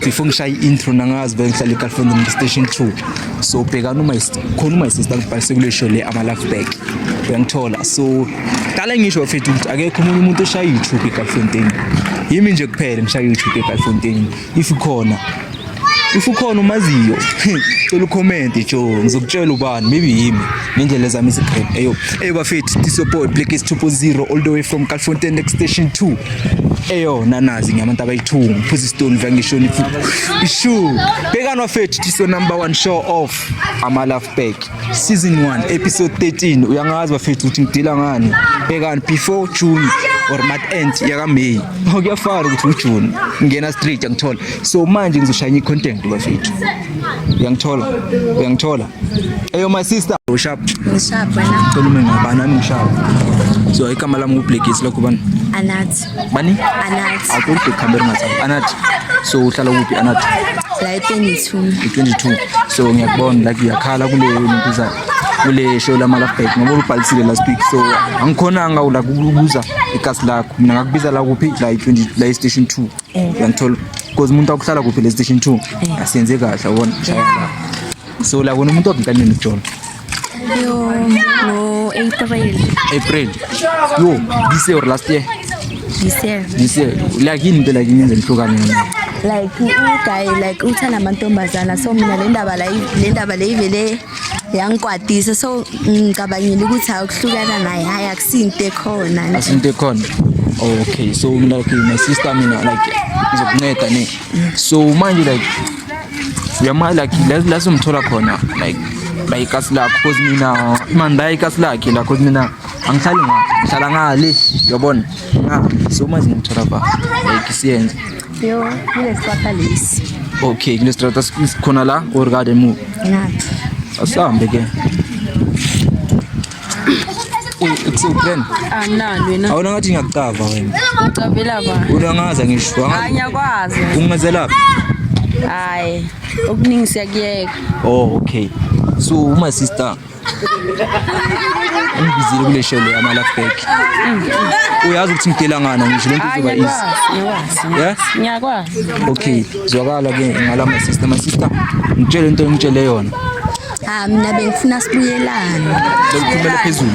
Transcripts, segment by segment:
before ngishaya intro nangazi bengihlala eGalfondini station 2 so bhekana khona my sister ngibhalise kule show le ama love back uyangithola so qala ngisho mfethu ukuthi akekho umuntu oshaya YouTube eGalfondini yimi nje kuphela ngishaya YouTube eGalfondini if ukhona umaziyo cela comment jo ngizokutshela ubani maybe yimi ngendlela zami secret eyo bafethu this support Black is 2.0 all the way from Galfondini next station 2 nanazi ngiyabantu abayithunga phuzi stone vangishoni ishu bhekana bafethu this number 1 show off ama love back season 1 episode 13 uyangazi bafethu ukuthi ngidila ngani bhekana before June or month end yaka May kuyafara ukuthi uJune ngena straight ngithola so manje ngizoshaya content bafethu uyangithola my sister sharp wena cela mina ngabana nami ngishap so igama lami uBlack is lokho bani Anathi bani Anathi akuthi camera ngathi Anathi so uhlala kuphi Anathi la 22 so ngiyakubona like uyakhala kule show lama love back ngoba ubhalisile last week so angikhonanga la ukubuza ikasi lakho mina ngakubiza la kuphi la 20 la station 2 uyangithola because umuntu akuhlala kuphi la station 2 asiyenze kahle ubona so la kona umuntu okunkanini kujola no April yo this year or last year this year like yini into like yenze lihlukane like guy like uthanda amantombazana so mina le ndaba le ivele yangikwatisa so ngicabangile ukuthi akuhlukana naye hayi akusinte khona okay so like my sister mina like ngizokunceda ne so manje like uyama like lazo mthola khona like ikasi lakho because mina manda ikasi lakhe la because mina angihlali ngihlala ngale uyabona so manje ngithola ba like siyenze kule strata lesi okay kule strata khona la or garden move asambe ke it's open nani wena awuna ngathi ngiyakukava wena ucabela ba unangaza ngisho ngiyakwazi ungazela hayi okuningi siyakuyeka okay so my sister ngibizile kule show le ama love back uyazi ukuthi ngidela ngana ngisho lento izoba easy ngiyakwazi okay zwakala ke ngala my sister ngitshele into engitshele yona mina bengifuna sibuyelana lokuphumela phezulu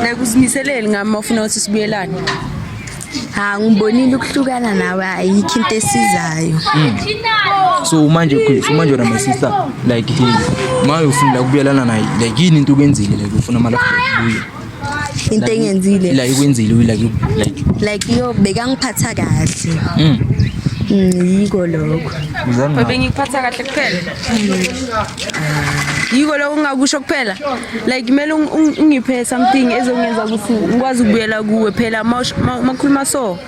la kuzimiseleli ngama ufuna ukuthi sibuyelane ngibonile ukuhlukana nawe ayikho into esizayo so manje wena my sister like maye ufuna ukubuyelana naye like yini into ukwenzile like ufuna ama love kuyo into engenzile la ikwenzile like yo bekangiphatha kahle yiko lokho bengikuphatha kahle kuphela yiko lokho ungakusho kuphela like kumele ungiphe something ezongenza ukuthi ngikwazi ukubuyela kuwe phela makhuluma so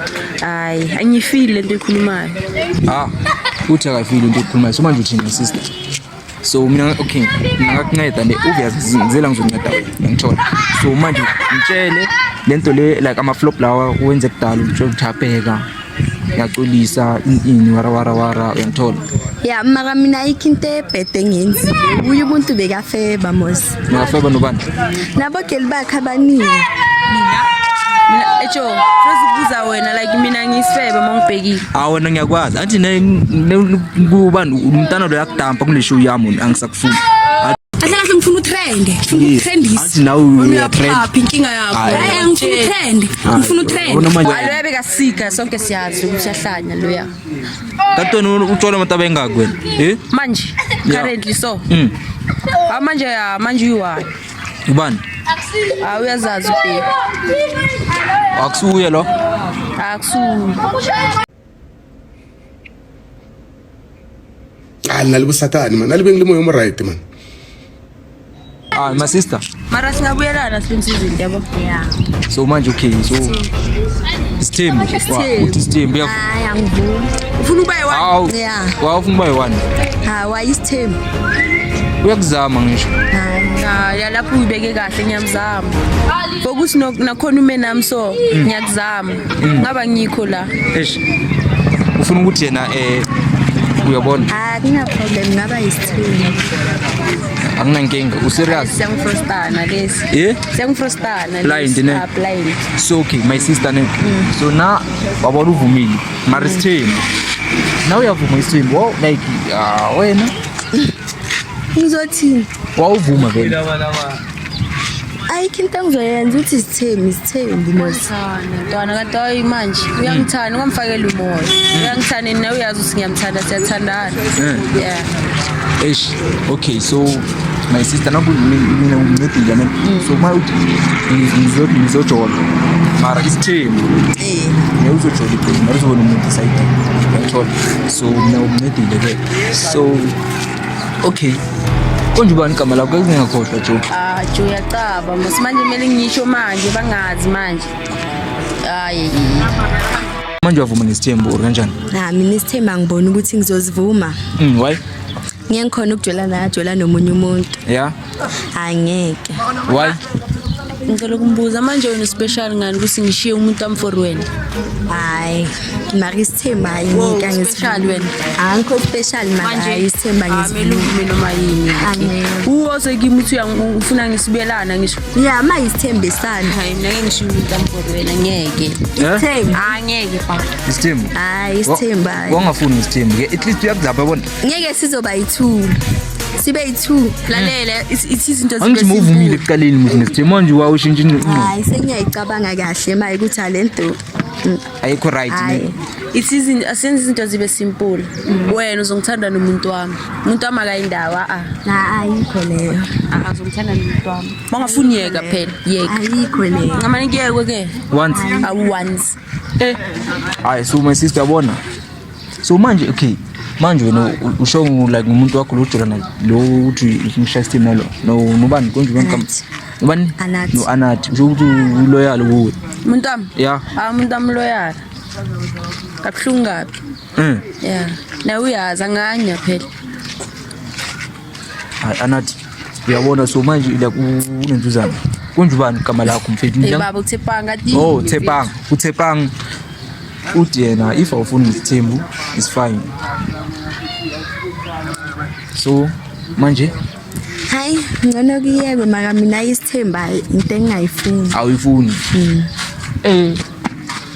hayi angifile lento ekhulumayo uthi akafile into ekhulumayo so manje uthini sister so mina okay ngakunceda ne ngizela ngizonceda wena ngithola so manje ngitshele lento le like ama flop lawa wenze kudala uthapeka yaculisa ini wara uyangithola mara mina ayikho into ebhede engenzile uye umuntu bekafeba mos ngafeba nobani nabogeli bakhe abaningi mina echo ukubuza wena like mina ngisifebe mangibhekile wena ngiyakwazi athi kubani umntana lo yakudampa kule show yami angisakufuni Ahlala ngifuna utrendisa athi nawe uyatrend inkinga yakho ngifuna utrend alo bekasika sonke siyazi ukuthi yahlanya loya katoni uthola amataba engaki wena manje currently so manje uyiwayo ubani uyazazi ubheka akusuye lo akusuye nalibusathani man nalibengilimo yomo right man my sister mara singabuyelana simsizini yabo so manje okay so steam angivumi ufuna uba yi-1 ufuna uba yi-1 why is team uyakuzama ngisho lapho uyibeke kahle ngiyamzama fokuthi nakhona ume nami so ngiyakuzama ngaba ngikho la ufuna ukuthi yena uyabona akuna problem ngaba yisithini anginankinga userious siyangifrostana lesi siyangifrostana blind ne blind so okay my sister ne so na wabona uvumile mara sithembu Now uyavuma isithembu. Wow, like wena Ngizothini? wawuvuma vele. Ayikho into engizoyenza ukuthi isithembu mos. Ntwana kanti hayi manje uyangithanda ngamfakela umoya. Uyangithanda nawe uyazi ukuthi ngiyamthanda siyathandana. Yeah. Eish. Okay, so my sister naku mina ngimncedile mina. So my uthi ngizojola. Mara isithembu. Uzojola iphela mara uzobona umuntu side. Uyathola. So mina ngimncedile ke. So okay. Konje ubani igama lakho ngingakhohlwa Joe. Joe yaqaba manje mele ngisho manje bangazi manje. Hayi. Manje wavuma nesithembu or kanjani? Mina isithembu angiboni ukuthi ngizozivuma. Why? Ngeke ngikhona ukujola nomunye umuntu. Yeah. Angeke. Why? Ngicela ukumbuza manje wena special ngani ukuthi ngishiye umuntu amfor wena. Hayi, mara isithembu ayike Special wena. Angikho special mara isithembu Amele uvume noma yini. Uwose kimi uthi ufuna ngisibelana ngisho. Yeah, ma isithembu esana. Hayi ngeke ngishiye umuntu amfor wena ngeke. Isithembu. Angeke pa. Isithembu. Hayi isithembu. Wangafuni isithembu ke at least uyakuzapha bona. Ngeke sizoba yi2. Sibe yi2. Lalela izinto zibe. Angithi uvumile ekuqaleni muthi nesithembu manje wawushintsha Hayi sengiyayicabanga kahle maye ukuthi alento. ayikho right ne. Ithi asenze izinto zibe simple. Wena uzongithanda nomuntu wami. Umuntu wami akayindawa Ayikho leyo. Azongithanda nomuntu wami. Bangafuni yeka phela yeka. Ayikho leyo. Ngamani ngiyekwe ke. Once. Once. Hayi so my sister yabona. So manje okay. Manje wena usho like umuntu wakho lo Jordan lo uthi ngishaya system nalo. No nobani konje kwamkama. Ubani? No Anathi. Usho ukuthi uloyal kuwe. Umuntu wami? Yeah. Umuntu wami loyal. Kabuhlungu ngapi? Yeah. Na uyazi anganya phela. Hayi Anathi. Uyabona so manje like unentuzana. Konje ubani igama lakho mfethu? Baba uThepanga di. Oh, Thepang. uThepang. Uthi yena if awufuni isithembu is fine. So manje Hayi, ngcono kuyekwe mara mina isithemba into engayifuni. awuyifuni.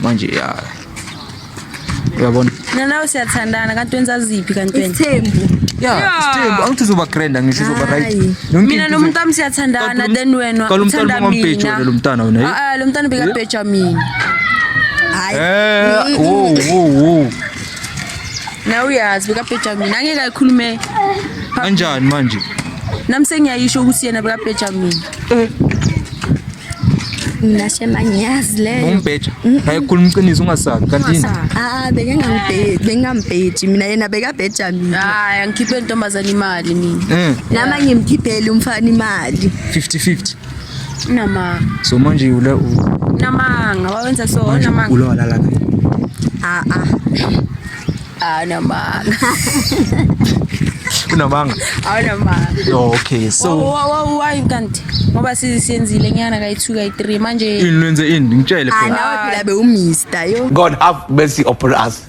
Manje ya. Uyabona? Nawe siyathandana kanti wenza ziphi kanti wena? Isithembu. Yeah, isithembu angithi uzoba grand ngisho uzoba right. Mina nomuntu wami siyathandana then wena uthanda mina. Lo mntana wena. Lo mntana beka Benjamin. Hayi. Wo. Na uyazi beka Benjamin angeke ayikhulume Kanjani manje? nami sengiyayisho ukuthi yena beka Benjamin. Mina shema ngiyazi leyo. Umbheja. Ayikhuluma iqiniso ungasazi kanti yini? Bengambheji mina yena beka Benjamin. Hayi angikhiphe intombazana imali mina. Nama ngimkhiphele umfana imali. 50-50. Nama. So manje Namanga wawenza so namanga. ulala la. Namanga. Unamanga. Namanga. Okay, so why kanti ngoba siyenzile nyana kayithuka i3 manje inwenze ini ngitshele phela. Nawe phela be uMr yo. God have mercy upon us.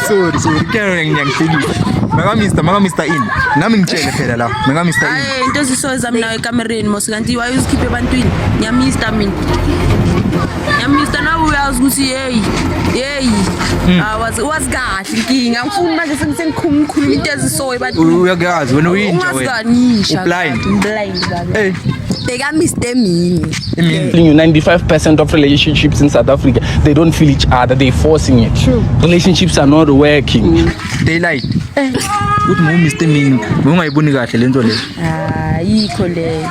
Sorry. Kaya ngiyangifika. Maka Mr. In. Nami ngitshele phela la. Maka Mr. In. into zisoza mina ekamereni mos kanti wayozikhiphe ebantwini. Ngiyamista mina. Ngiyamista nawe uyazi ukuthi hey. Was kahle inkinga. Ngifuna manje sengikhuluma into ezisoya ebantwini. Uyakazi wena uyinja wena. Blind kabi. Hey. Beka Mr. Mini. 95% of relationships in South Africa, they don't feel each other, they're forcing it. True. Relationships are not working. Daylight. Uthi Mr. Mini, ungayiboni kahle lento le. Ayikho le.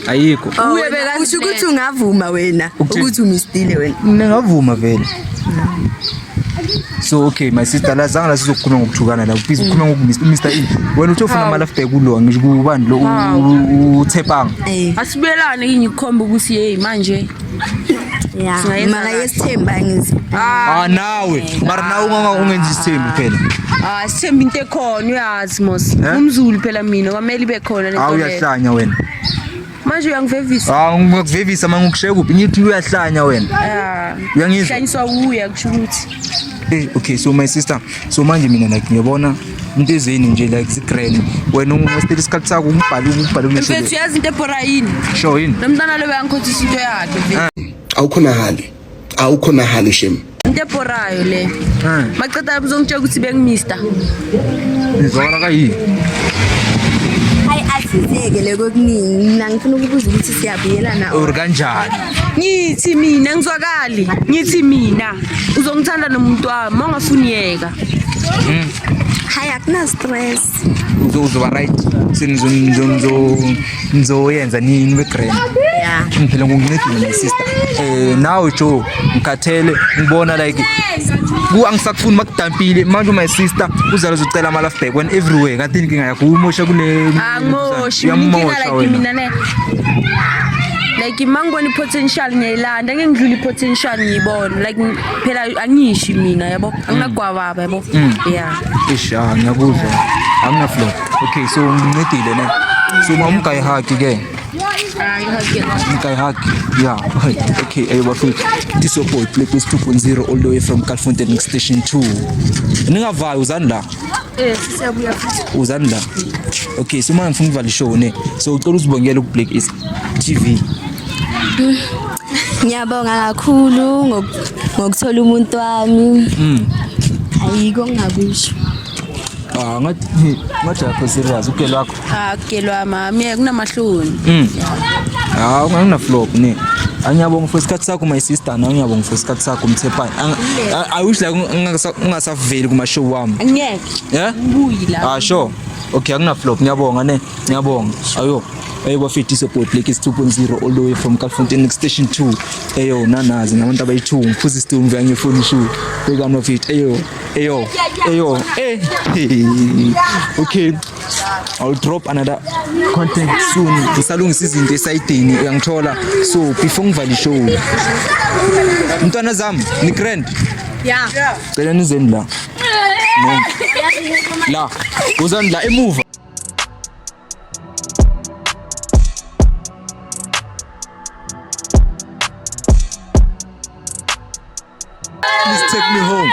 Ayikho. Uye beka Usho ukuthi ungavuma wena ukuthi umistile wena. Ngingavuma vele. So okay my sister la zanga sizokhuluma ngokuthukana la please ukhuluma ngoku Mr. In. Wena uthi ufuna ama life back kulo ngisho kubani lo uThepanga. Asibelane ngiyikhomba ukuthi hey manje. Yeah. Mara yesithemba ngizi. Nawe. Mara nawe ungenza isithembu phela. Sithemba into ekhona uyazi mos. Umzulu phela mina kwamele ibe khona lento le. Uyahlanya wena. Manje uyangivevisa. Ngikuvevisa manje ngikushaya kuphi ngithi uyahlanya wena. Uyangizwa? Hlanyiswa uya kusho ukuthi. Okay, so my sister, so manje mina like ngiyabona into ezeni nje like zigrand wena ungasteli isikhathi sakho ubhale mfethu yazi into ebhora yini sure yini nomntana lo uyangikhothisa into yakhe awukhonahali shem into ebhorayo le maceda uzongitshela ukuthi bengimister ngizwakala kayini hayi asizeke leko kuningi mina ngifuna ukubuza ukuthi siyabuyelana or kanjani ngithi mina ngizwakali ngithi mina uzongithanda nomuntu wami mawungafuni yeka hayi akuna stress uzoba right nizoyenza nini begrand yeah phela ngokuncedile my sister now Joe ngikhathele ngibona like angisakufuni makudampile manje my sister uzalo ucela ama love back when everywhere kanti inkinga yakho umosha kule angimoshi inkinga like mina ne like mangibona ipotential ngiyilanda ngengidlula ipotential ngiyibona like phela angishi mina yabo anginagwababa yabo yeah isha ngiyakuzwa amna flow okay so ngincedile ne so mamka ihaki ke Haki. Yeah, okay, ayobafika. This your boy Play Plus 2.0 all the way from Calfontein Station 2. Ningavaya uzani la? Siyabuya futhi. Uzani la? Okay, so manje ngifuna ukuvali show ne. So ucela uzibongele ku Black is TV. ngiyabonga kakhulu ngokuthola umuntu wami ayiko ngakusho ngathi akho serious ukelo wakho kelwa mami kunamahloni ngina flop ne anyabonga for isikhathi sakho my sister na ngiyabonga for isikhathi sakho Mthepani I wish like ungasaveli kuma show wami angeke yeah ngibuyi la sure okay akuna flop ngiyabonga ne ngiyabonga ayo ayobafiti support Black is 2.0 all the way from Calfontein Station 2 eyo nanazi nabantu abayi2 ngiphuza isithunzi ngiyefuna ishow beka no fit eyo okay I'll drop another content soon ngisalungisa izinto esayidini uyangithola so before ngivali show mntwana zami ni grand yeah cela nizeni la la uzani la emuva please take me home